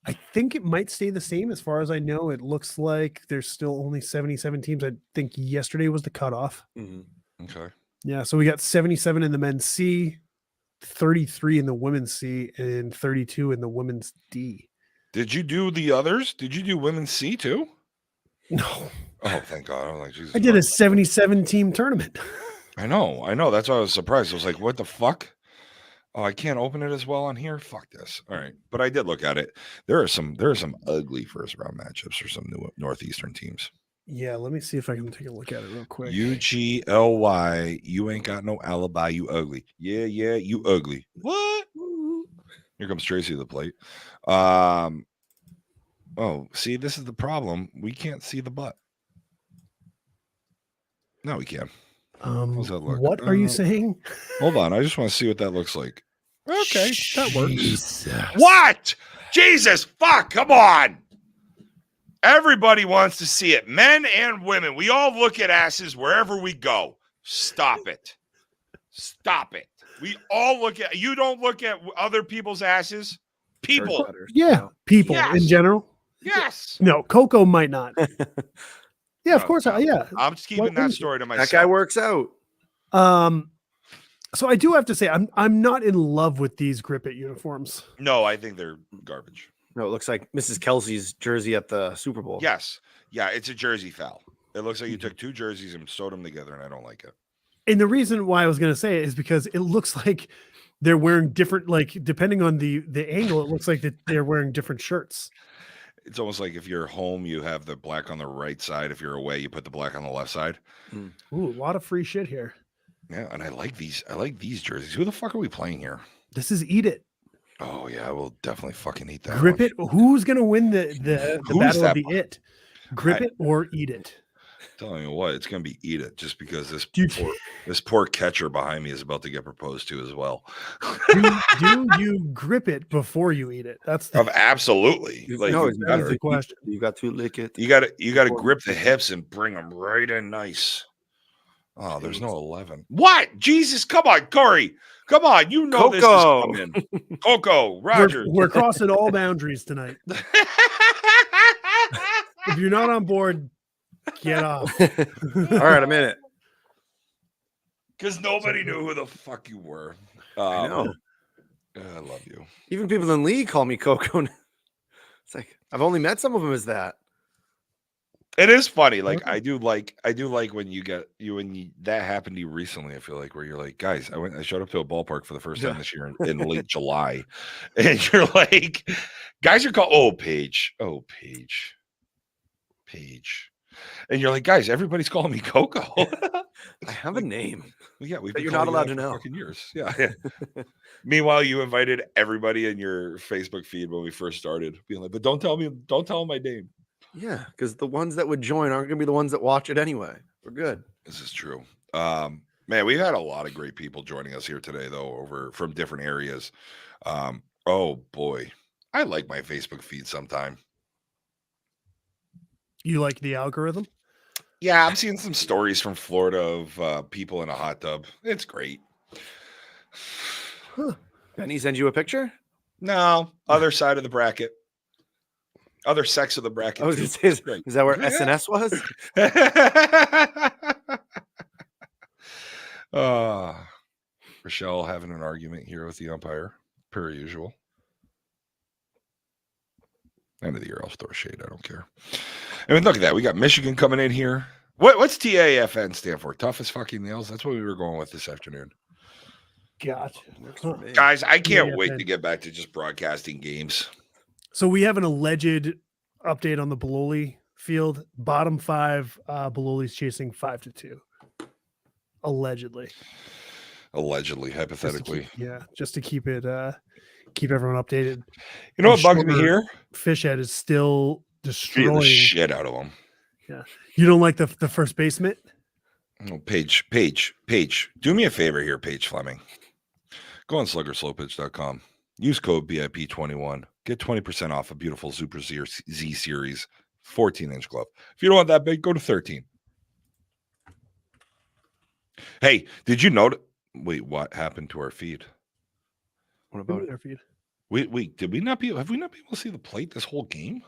I think it might stay the same as far as I know. It looks like there's still only 77 teams. I think yesterday was the cutoff. Mm-hmm. Okay. Yeah, so we got 77 in the men's C, 33 in the women's C, and 32 in the women's D. Did you do the others? Did you do women's C too? No. Oh, thank God. I was like, Jesus. I did a 77 team tournament. I know. That's why I was surprised. I was like, what the fuck? Oh, I can't open it as well on here. Fuck this. All right. But I did look at it. There are some ugly first round matchups for some new Northeastern teams. Yeah, let me see if I can take a look at it real quick. UGLY, you ain't got no alibi, you ugly. Yeah, you ugly. What? Here comes Tracy to the plate. Oh, see, this is the problem. We can't see the butt. No, we can. How's that look? What are you saying? Hold on. I just want to see what that looks like. Okay, that works. Jesus. What? Jesus, fuck, come on. Everybody wants to see it. Men and women. We all look at asses wherever we go. Stop it. Stop it. We all look at, you don't look at other people's asses? People. Yeah, people in general. Yes. No, Coco might not. Yeah, of course. Yeah. I'm just keeping that story to myself. That guy works out. So I do have to say, I'm not in love with these Grip It uniforms. No, I think they're garbage. No, it looks like Mrs. Kelsey's jersey at the Super Bowl. Yes. Yeah, it's a jersey foul. It looks like you took two jerseys and sewed them together, and I don't like it. And the reason why I was going to say it is because it looks like they're wearing different, like, depending on the angle, it looks like that they're wearing different shirts. It's almost like if you're home, you have the black on the right side. If you're away, you put the black on the left side. Ooh, a lot of free shit here. Yeah, and I like these jerseys. Who the fuck are we playing here? This is Eat It. Oh yeah, I will definitely fucking eat that. Grip one. It. Who's gonna win the battle of the It? Grip It or Eat It? Telling you what, it's gonna be Eat It, just because this poor catcher behind me is about to get proposed to as well. do you grip it before you eat it? That's absolutely. Like, no, that's the question. You got to lick it. You got to grip the hips and bring them right in nice. Oh, there's no 11. What? Jesus, come on, Corey. Come on, you know this is coming. Coco, Rogers. We're crossing all boundaries tonight. If you're not on board, get off. All right, I'm in it. Because nobody knew who the fuck you were. I know. I love you. Even people in Lee call me Coco. It's like I've only met some of them as that. It is funny. Like I do like when that happened to you recently. I feel like where you're like, guys, I showed up to a ballpark for the first time this year in late July, and you're like, guys are called Paige, and you're like, guys, everybody's calling me Coco. I have a name. Well, yeah, we've that been you're not calling you allowed that to for know. fucking years. Yeah. Meanwhile, you invited everybody in your Facebook feed when we first started, being like, but don't tell them my name. Yeah, because the ones that would join aren't going to be the ones that watch it anyway. We're good. This is true. Man, we've had a lot of great people joining us here today, though, from different areas. Oh boy, I like my Facebook feed sometime. You like the algorithm? Yeah, I'm seeing some stories from Florida of people in a hot tub. It's great. Huh. Benny send you a picture? No, other side of the bracket. Other sex of the bracket. I was gonna say, is that where SNS was? Rochelle having an argument here with the umpire, per usual. End of the year, I'll throw shade. I don't care. I mean, look at that. We got Michigan coming in here. What's TAFN stand for? Tough as fucking nails. That's what we were going with this afternoon. Gotcha. Huh. Guys, I can't wait to get back to just broadcasting games. So we have an alleged update on the Bololi field. Bottom 5, Bololi's chasing 5-2. Allegedly, hypothetically. Just to keep it keep everyone updated. You know what bugs me here? Fishhead is still destroying the shit out of them. Yeah. You don't like the first baseman? Oh, Paige, do me a favor here, Paige Fleming. Go on sluggerslowpitch.com. Use code BIP21. Get 20% off a beautiful Super Z Series 14-inch glove. If you don't want that big, go to 13. Hey, did you notice? Wait, what happened to our feed? What about our feed? Wait, have we not been able to see the plate this whole game?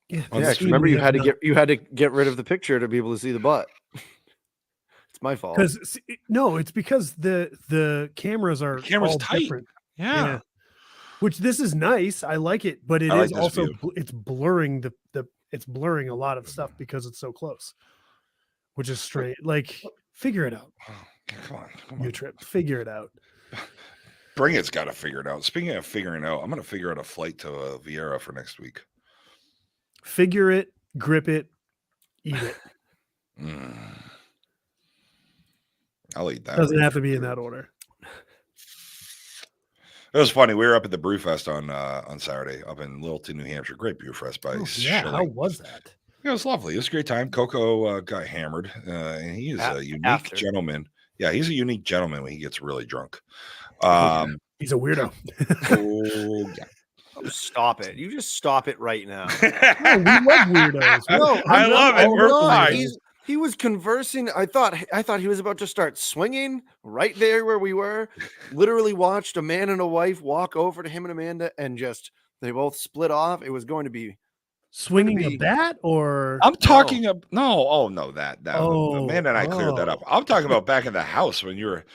Yeah, remember you had to get rid of the picture to be able to see the butt. It's my fault. It's because the cameras are all tight. Different. Yeah. Which this is nice. I like it, but it is also it's blurring it's blurring a lot of stuff because it's so close. Which is straight. Like, figure it out. Oh, come on. You trip. Figure it out. Bring it's got to figure it out. Speaking of figuring out, I'm going to figure out a flight to Viera for next week. Figure it, grip it, eat it. I'll eat that. Doesn't have to be in that order. It was funny. We were up at the Brewfest on Saturday up in Littleton, New Hampshire. Great Brewfest by yeah. How was that? It was lovely. It was a great time. Coco got hammered, and he is a unique gentleman. Yeah, he's a unique gentleman when he gets really drunk. He's a weirdo. Oh, yeah. Oh, stop it. You just stop it right now. We love weirdos. No, I love it. We're fine. He was conversing. I thought he was about to start swinging right there where we were. Literally watched a man and a wife walk over to him and Amanda, and they both split off. It was going to be swinging a bat, or I'm talking that Amanda and I cleared that up. I'm talking about back in the house when you were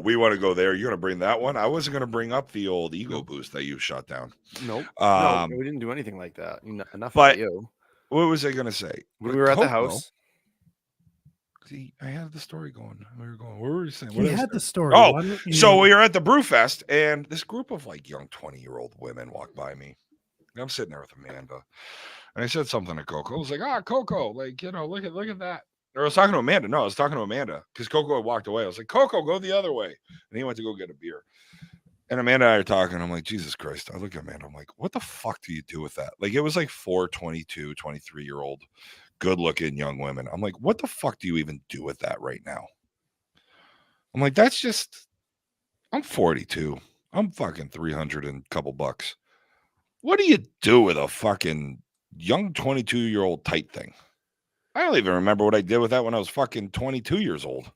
we want to go there, you're gonna bring that one. I wasn't gonna bring up the old ego boost that you shot down. Nope. No, we didn't do anything like that. Enough but you. What was I gonna say? We were at the house. See, I had the story going. We were going. What were you saying? We had the story. So we were at the Brewfest, and this group of young 20-year-old women walked by me. And I'm sitting there with Amanda. And I said something to Coco. I was like, Coco, look at that. Or I was talking to Amanda. No, I was talking to Amanda because Coco had walked away. I was like, Coco, go the other way. And he went to go get a beer. And Amanda and I are talking. I'm like, Jesus Christ. I look at Amanda. I'm like, what the fuck do you do with that? It was like 4 22, 23-year-old good-looking young women. I'm like, what the fuck do you even do with that right now? I'm like, that's just, I'm 42. I'm fucking 300 and a couple bucks. What do you do with a fucking young 22-year-old tight thing? I don't even remember what I did with that when I was fucking 22 years old.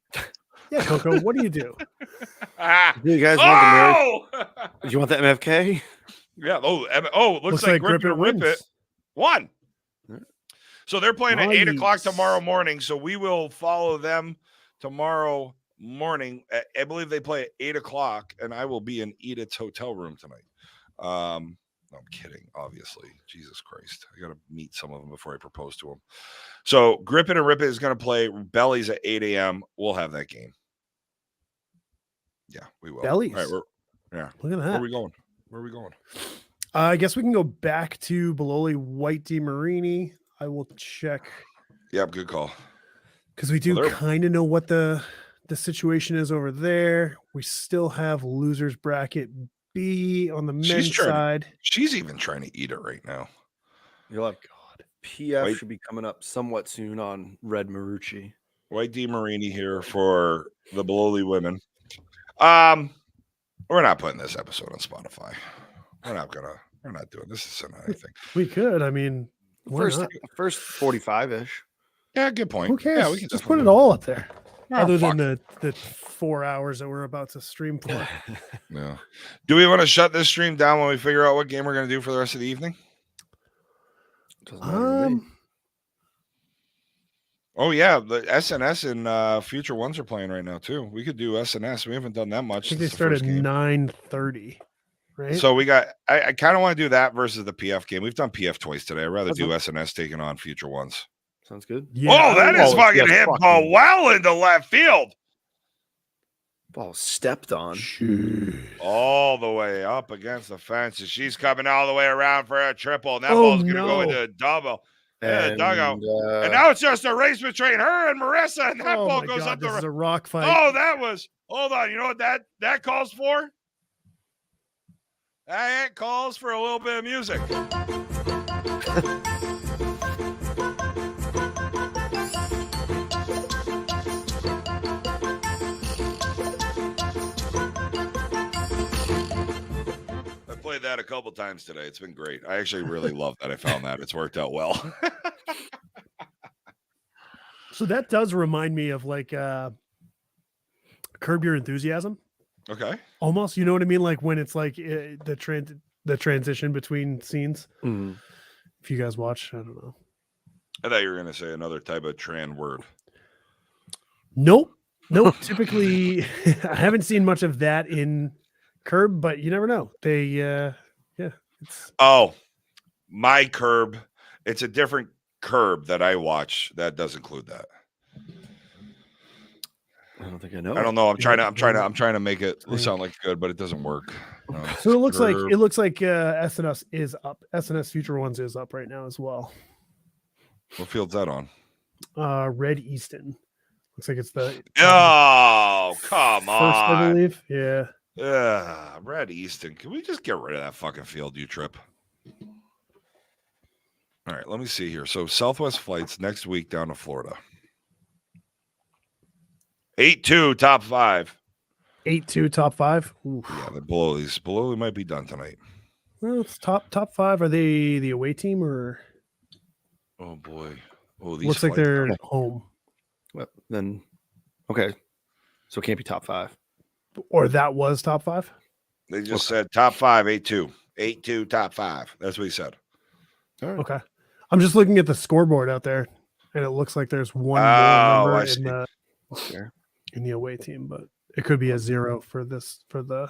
Yeah, Coco, what do you do? Do you guys want the do you want the MFK? Yeah. Looks like Grip It, Rip It. Won. So they're playing at 8 o'clock tomorrow morning. So we will follow them tomorrow morning. I believe they play at 8:00, and I will be in Edith's hotel room tonight. No, I'm kidding, obviously. Jesus Christ. I got to meet some of them before I propose to them. So Grip It and Rip It is going to play Bellies at 8 a.m. We'll have that game. Yeah, we will. Bellies. All right, yeah. Look at that. Where are we going? Where are we going? I guess we can go back to Bololi White DiMarini. I will check. Yep, good call. Because we do kind of know what the situation is over there. We still have losers bracket B on the men's side. She's even trying to eat it right now. You're like, God. PF should be coming up somewhat soon on Red Marucci. White DiMarini here for the Bololi women. We're not putting this episode on Spotify. We're not doing this. Isn't anything. We could. I mean, first 45-ish. Yeah, good point. Who cares? Yeah, we can just put it all up there. Other fuck. than the 4 hours that we're about to stream for. Yeah. Do we want to shut this stream down when we figure out what game we're going to do for the rest of the evening? Oh yeah, the SNS and Future Ones are playing right now too. We could do SNS. We haven't done that much. I think they start at 9:30. Right. So we got. I kind of want to do that versus the PF game. We've done PF twice today. I'd rather do SNS taking on Future Ones. Sounds good. Yeah. Oh, that is fucking hit ball well into left field. Ball stepped on. All the way up against the fence. She's coming all the way around for a triple. And that ball's going to go into a double. And dugout. And now it's just a race between her and Marissa. And that ball goes up the This is a rock fight. Oh, that was. Hold on. You know what that calls for? That calls for a little bit of music. Played that a couple times today. It's been great. I actually really love that. I found that it's worked out well. So that does remind me of like Curb Your Enthusiasm. Okay. Almost, you know what I mean? Like when it's like the transition between scenes. Mm-hmm. If you guys watch, I don't know. I thought you were going to say another type of trans word. Nope. Typically, I haven't seen much of that in Curb, but you never know. They my Curb. It's a different Curb that I watch that does include that. I don't think I know. I don't know. I'm trying to make it sound like good, but it doesn't work. No, so it looks like SNS is up. SNS Future Ones is up right now as well. What field's that on? Red Easton. Looks like it's the come on. First, I believe. Yeah. Yeah, Red Easton. Can we just get rid of that fucking field, you trip? All right, let me see here. So Southwest flights next week down to Florida. 8-2 top 5. 8-2 top 5. Oof. Yeah, the Bololi might be done tonight. Well, it's top 5. Are they the away team or? Oh boy. Oh, these looks like they're home. Well, then, okay. So it can't be top 5. Or that was top 5? They just said top 5, 8-2. 8-2, top 5. That's what he said. All right. Okay. I'm just looking at the scoreboard out there, and it looks like there's one more number in the away team, but it could be a 0 for the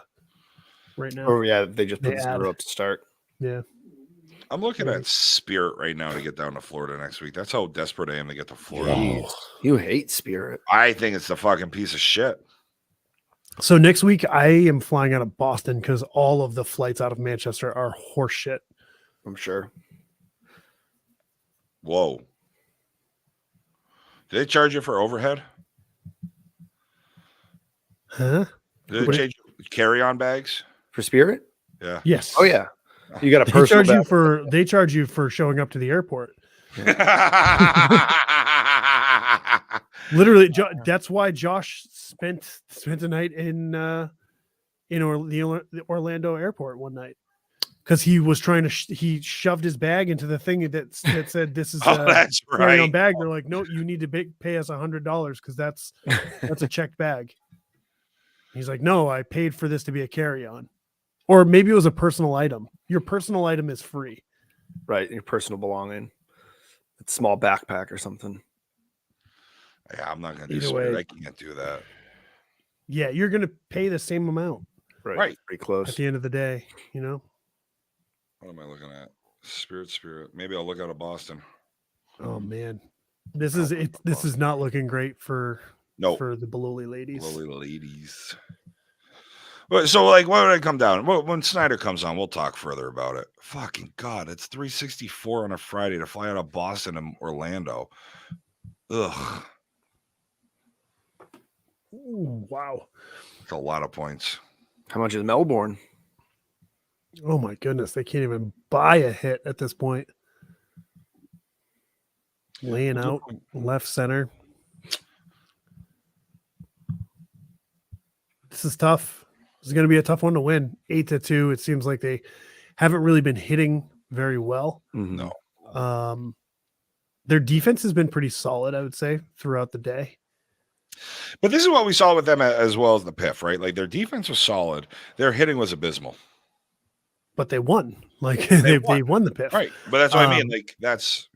right now. Oh, yeah. They just put the 0 up to start. Yeah. I'm looking at Spirit right now to get down to Florida next week. That's how desperate I am to get to Florida. Jeez. You hate Spirit. I think it's the fucking piece of shit. So next week I am flying out of Boston because all of the flights out of Manchester are horseshit. I'm sure. Whoa. Did they charge you for overhead? Huh? Did they change carry-on bags? For Spirit? Yeah. Yes. Oh, yeah. You got a personal they charge you for showing up to the airport. Literally, that's why Josh spent a night in the Orlando airport one night because he was trying to he shoved his bag into the thing that said this is that's right carry-on bag. They're like, no, you need to pay us $100 because that's a checked bag. He's like, no, I paid for this to be a carry-on, or maybe it was a personal item. Your personal item is free, right? Your personal belonging, it's small backpack or something. Yeah, I'm not going to do Either Spirit. way. I can't do that. Yeah, you're going to pay the same amount Right. Pretty at close. the end of the day, you know? What am I looking at? Spirit. Maybe I'll look out of Boston. Oh man. This is not looking great for the Bololi ladies. Bololi ladies. So, like, what would I come down? Well, when Snyder comes on, we'll talk further about it. Fucking God, it's $364 on a Friday to fly out of Boston and Orlando. Ugh. Ooh, wow. It's a lot of points. How much is Melbourne? Oh my goodness, they can't even buy a hit at this point. Laying out left center. This is tough. This is going to be a tough one to win. 8-2. It seems like they haven't really been hitting very well. No. Their defense has been pretty solid, I would say, throughout the day. But this is what we saw with them as well as the PIF, right? Like, their defense was solid. Their hitting was abysmal. But they won. Like, they won the PIF. Right. But that's what I mean. Like, that's,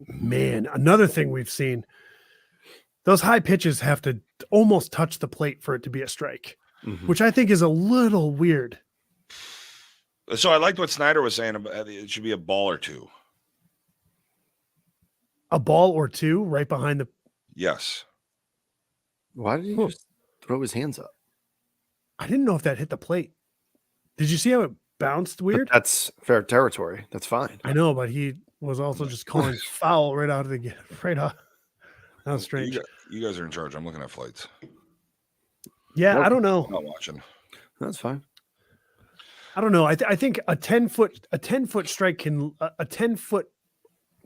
Man, another thing we've seen, those high pitches have to almost touch the plate for it to be a strike, which I think is a little weird. So I liked what Snyder was saying about it should be a ball or two. A ball or two right behind the... Yes. Why did he just throw his hands up? I didn't know if that hit the plate. Did you see how it bounced weird? But that's fair territory. That's fine. I know, but he was also just calling foul right out of the right off. That was strange. You guys are in charge. I'm looking at flights. Yeah, I don't know. I'm not watching. That's fine. I don't know. I think a 10-foot strike can a 10-foot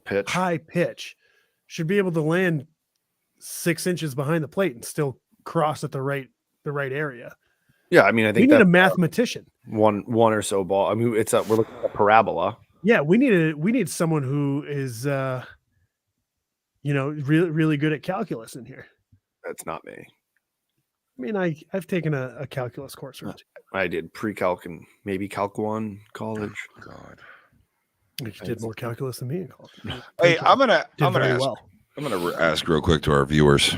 Pitch. high pitch should be able to land 6 inches behind the plate and still cross at the right area. Yeah, I mean, I think we need a mathematician. One or so ball. I mean, we're looking at a parabola. Yeah, we need someone who is really really good at calculus in here. That's not me. I mean, I've taken a calculus course or two. I did pre-calc and maybe Calc 1 college. God. You did more calculus than me in college. Hey, I'm gonna ask real quick to our viewers.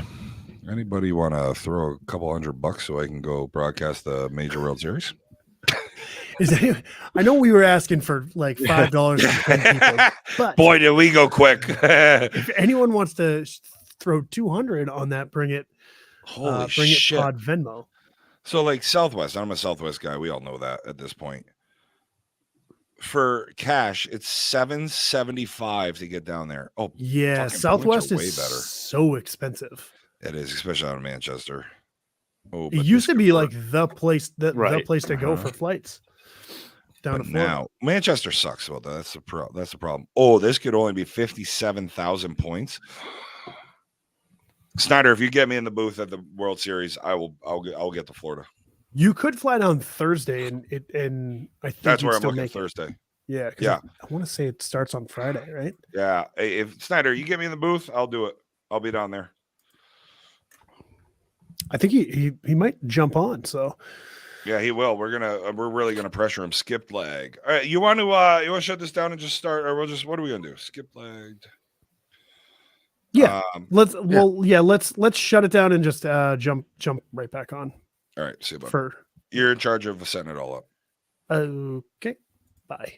Anybody want to throw a couple $100 so I can go broadcast the Major World Series? I know we were asking for like $5 for 10 people, but boy, did we go quick! If anyone wants to throw 200 on that, bring it. Holy bring shit! it pod Venmo. So like Southwest, I'm a Southwest guy. We all know that at this point. For cash, it's $7.75 to get down there. Oh yeah, Southwest is way better. So expensive. It is, especially out of Manchester. Oh, it used to be like the place the place to go for flights. Down to now Manchester sucks about that. That's the problem. Oh, this could only be 57,000 points. Snyder, if you get me in the booth at the World Series, I'll get to Florida. You could fly down Thursday, and I think that's where I'm looking Thursday. Yeah, I want to say it starts on Friday, right? Yeah. If Snyder, you get me in the booth, I'll do it. I'll be down there. I think he might jump on. So yeah, he will. We're really gonna pressure him. Skip leg. All right, you want to shut this down and just start, or what are we gonna do? Skip leg. Yeah. Let's shut it down and just jump right back on. All right, see you, bud. You're in charge of setting it all up. Okay. Bye.